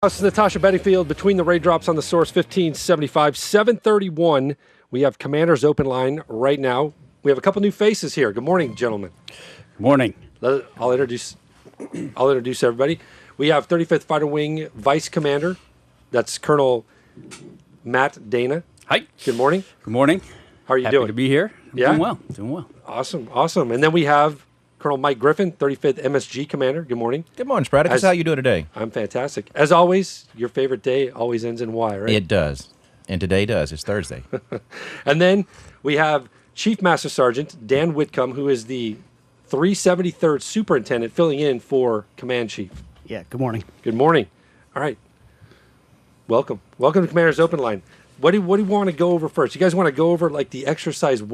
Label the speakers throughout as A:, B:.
A: This is Natasha Bettyfield between the raindrops on the Source 1575, 731. We have Commander's open line right now. We have a couple new faces here. Good morning, gentlemen.
B: Good morning.
A: I'll introduce everybody. We have 35th Fighter Wing Vice Commander. That's Colonel Matt Dana.
B: Hi.
A: Good morning.
B: Good morning.
A: How are you
B: Happy
A: doing?
B: to be here.
A: Yeah?
B: Doing well.
A: Awesome. And then we have Colonel Mike Griffin, 35th MSG Commander. Good morning.
C: Good morning, Spartacus. How you doing today?
A: I'm fantastic. As always, your favorite day always ends in Y, right?
C: It does. And today does. It's Thursday.
A: And then we have Chief Master Sergeant Dan Whitcomb, who is the 373rd Superintendent, filling in for Command Chief.
D: Yeah, good morning.
A: Good morning. All right. Welcome to Commander's Open Line. What do you want to go over first? You guys want to go over like the exercise how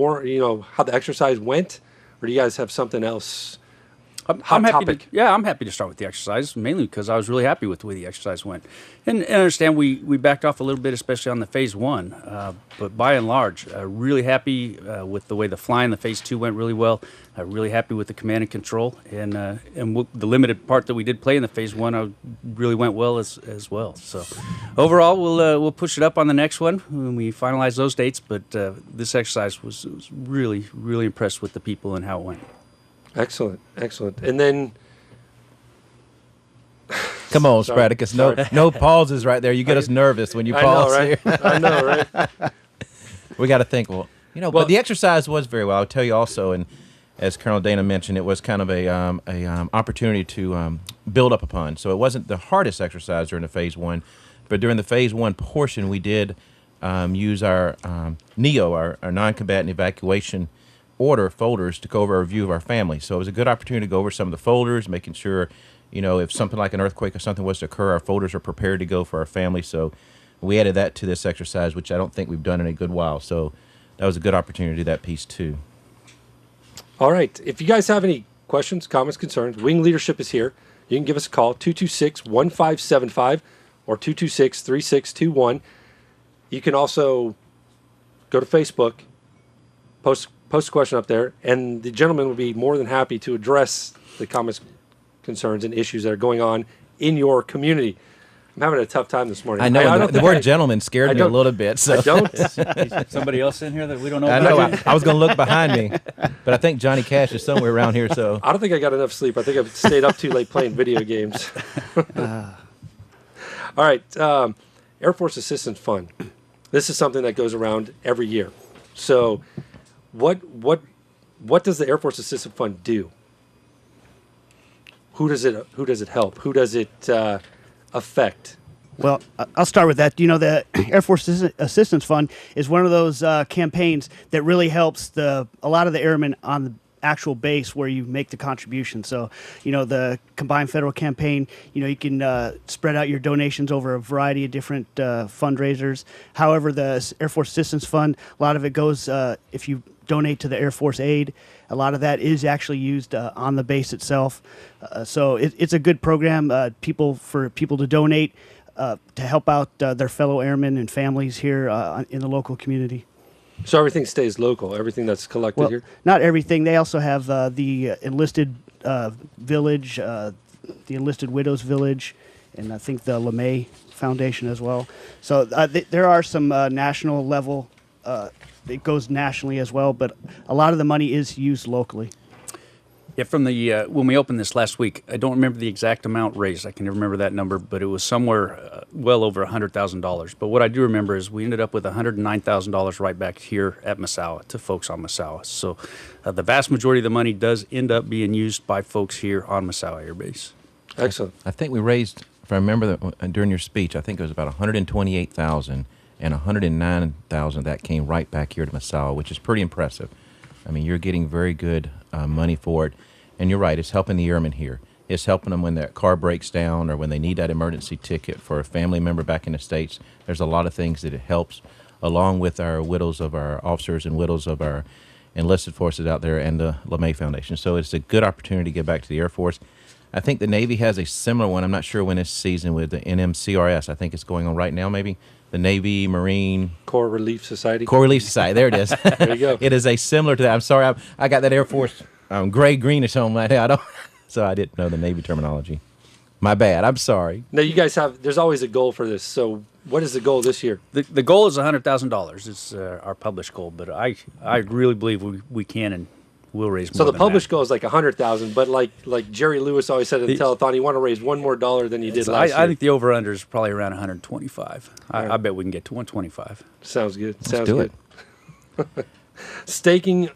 A: the exercise went? Or do you guys have something else?
B: I'm happy to start with the exercise, mainly because I was really happy with the way the exercise went. And I understand we backed off a little bit, especially on the Phase 1. But by and large, really happy with the way the flying, the Phase 2 went really well. Really happy with the command and control. And the limited part that we did play in the Phase 1 really went well as well. So overall, we'll push it up on the next one when we finalize those dates. But this exercise was really, really impressed with the people and how it went.
A: Excellent. And then...
C: Come on, Spartacus. No pauses right there. You get us nervous when you pause here.
A: I know, right?
C: We got to think, but the exercise was very well. I'll tell you also, and as Colonel Dana mentioned, it was kind of a opportunity to build up upon. So it wasn't the hardest exercise during the Phase 1, but during the Phase 1 portion, we did use our NEO, our non-combatant evacuation order folders to go over a review of our family. So it was a good opportunity to go over some of the folders, making sure, if something like an earthquake or something was to occur, our folders are prepared to go for our family. So we added that to this exercise, which I don't think we've done in a good while. So that was a good opportunity to do that piece too.
A: All right. If you guys have any questions, comments, concerns, Wing Leadership is here. You can give us a call, 226-1575 or 226-3621. You can also go to Facebook, post a question up there, and the gentleman will be more than happy to address the comments, concerns, and issues that are going on in your community. I'm having a tough time this morning.
C: I know the word gentleman scared me a little bit. So.
A: I don't.
B: Somebody else in here that we don't know
C: I
B: about?
C: know. I was going to look behind me, but I think Johnny Cash is somewhere around here. So
A: I don't think I got enough sleep. I think I've stayed up too late playing video games. All right. Air Force Assistance Fund. This is something that goes around every year. So what does the Air Force Assistance Fund do? Who does it help? Who does it affect?
D: Well, I'll start with that. The Air Force Assistance Fund is one of those campaigns that really helps a lot of the airmen on the actual base where you make the contribution. So, the Combined Federal Campaign, you can spread out your donations over a variety of different fundraisers. However, the Air Force Assistance Fund, a lot of it goes, if you donate to the Air Force Aid, a lot of that is actually used on the base itself. So it's a good program for people to donate to help out their fellow airmen and families here in the local community.
A: So everything stays local, everything that's collected here?
D: Not everything. They also have the enlisted village, the enlisted widows village, and I think the LeMay Foundation as well. So there are some national level, it goes nationally as well, but a lot of the money is used locally.
B: Yeah, from the when we opened this last week, I don't remember the exact amount raised. I can never remember that number, but it was somewhere well over $100,000. But what I do remember is we ended up with $109,000 right back here at Misawa to folks on Misawa. So the vast majority of the money does end up being used by folks here on Misawa Air Base.
A: Excellent.
C: I think we raised, if I remember during your speech, I think it was about $128,000, and $109,000 that came right back here to Misawa, which is pretty impressive. I mean, you're getting very good money for it. And you're right, it's helping the airmen here. It's helping them when their car breaks down or when they need that emergency ticket for a family member back in the States. There's a lot of things that it helps, along with our widows of our officers and widows of our enlisted forces out there and the LeMay Foundation. So it's a good opportunity to get back to the Air Force. I think the Navy has a similar one. I'm not sure when it's season with the NMCRS. I think it's going on right now, maybe. The Navy, Marine...
A: Corps Relief Society.
C: Corps Relief Society. There it is.
A: There you go.
C: It is a similar to that. I'm sorry. I got that Air Force gray-greenish on right now. So I didn't know the Navy terminology. My bad. I'm sorry.
A: Now, you guys there's always a goal for this. So what is the goal this year?
B: The goal is $100,000. It's our published goal, but I really believe we can and will raise more.
A: So the
B: than
A: published
B: that.
A: goal is like 100,000, but like Jerry Lewis always said at the telethon, you want to raise $1 more than you did last year.
B: I think the over/under is probably around 125. I bet we can get to 125.
A: Sounds good.
C: Let's
A: Sounds
C: do
A: good.
C: it.
A: Staying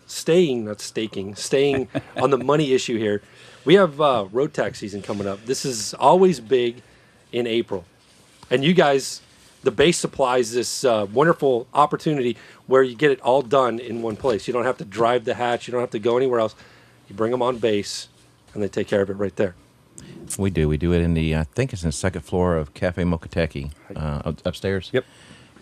A: on the money issue here. We have road tax season coming up. This is always big in April. And you guys, the base supplies this wonderful opportunity where you get it all done in one place. You don't have to drive the hatch. You don't have to go anywhere else. You bring them on base, and they take care of it right there.
C: We do. We do it in the, I think it's in the second floor of Cafe Mokoteki upstairs.
B: Yep.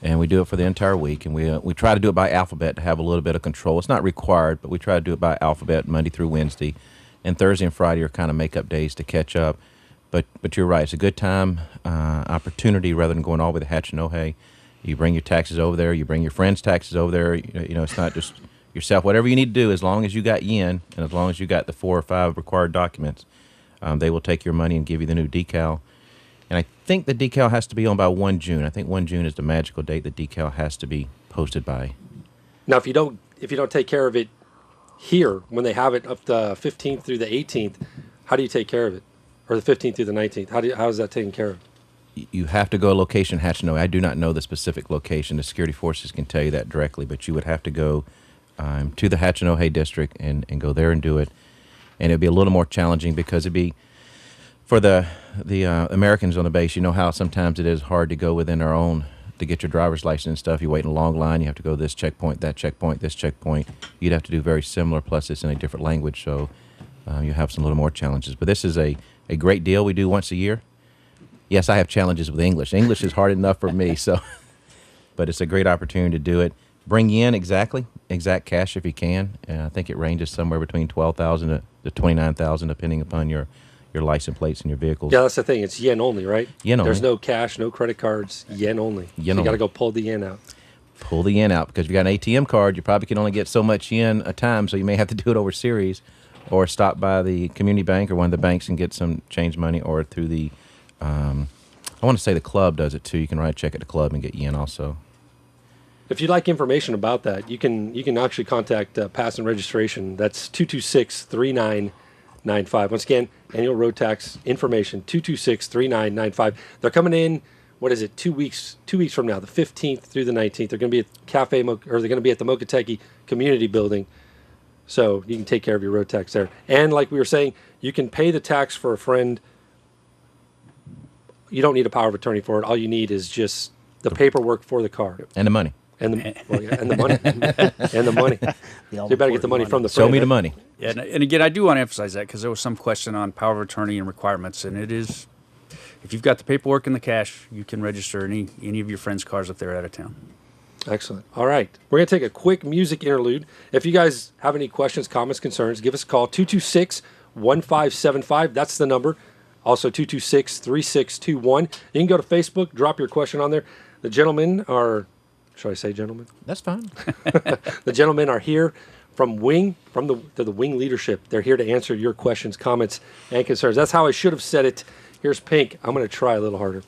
C: And we do it for the entire week. And we try to do it by alphabet to have a little bit of control. It's not required, but we try to do it by alphabet Monday through Wednesday. And Thursday and Friday are kind of make-up days to catch up. But you're right. It's a good time, opportunity rather than going all the way to Hachinohe. You bring your taxes over there. You bring your friends' taxes over there. You know, it's not just yourself. Whatever you need to do, as long as you got yen and as long as you got the 4 or 5 required documents, they will take your money and give you the new decal. And I think the decal has to be on by 1 June. I think 1 June is the magical date the decal has to be posted by.
A: Now, if you don't take care of it here when they have it up the 15th through the 18th, how do you take care of it? Or the 15th through the 19th? How is that taken care of?
C: You have to go location Hachinohe. I do not know the specific location. The security forces can tell you that directly, but you would have to go to the Hachinohe district and go there and do it. And it would be a little more challenging because it'd be for the Americans on the base. You know how sometimes it is hard to go within our own to get your driver's license and stuff. You wait in a long line. You have to go this checkpoint, that checkpoint, this checkpoint. You'd have to do very similar, plus it's in a different language, so you have some little more challenges. But this is a great deal we do once a year. Yes, I have challenges with English. English is hard enough for me, so but it's a great opportunity to do it. Bring in exact cash if you can. I think it ranges somewhere between $12,000 to $29,000, depending upon your license plates and your vehicles.
A: Yeah, that's the thing. It's yen only, right?
C: Yen only.
A: There's no cash, no credit cards. Yen only.
C: Yen
A: so you got to
C: only.
A: go pull the yen out.
C: Pull the yen out because if you got an ATM card, you probably can only get so much yen a time, so you may have to do it over series, or stop by the community bank or one of the banks and get some change money, or through the I want to say the club does it too. You can write a check at the club and get yen also.
A: If you'd like information about that, you can actually contact Pass and Registration. That's 226-3995. Once again, annual road tax information, 226-3995. They're coming in, what is it, 2 weeks from now, the 15th through the 19th. They're going to be at they're going to be at the Mokoteki Community Building. So you can take care of your road tax there. And like we were saying, you can pay the tax for a friend. You don't need a power of attorney for it. All you need is just the paperwork for the car.
C: And the money.
A: And the money. And the money. You better get the money from the friend.
C: Show me the money.
B: Yeah, and again, I do want to emphasize that because there was some question on power of attorney and requirements, and it is, if you've got the paperwork and the cash, you can register any of your friends' cars if they're out of town.
A: Excellent. All right. We're going to take a quick music interlude. If you guys have any questions, comments, concerns, give us a call, 226-1575. That's the number. Also, 226-3621. You can go to Facebook, drop your question on there. The gentlemen are, should I say gentlemen?
C: That's fine.
A: The gentlemen are here from the Wing leadership. They're here to answer your questions, comments, and concerns. That's how I should have said it. Here's Pink. I'm going to try a little harder.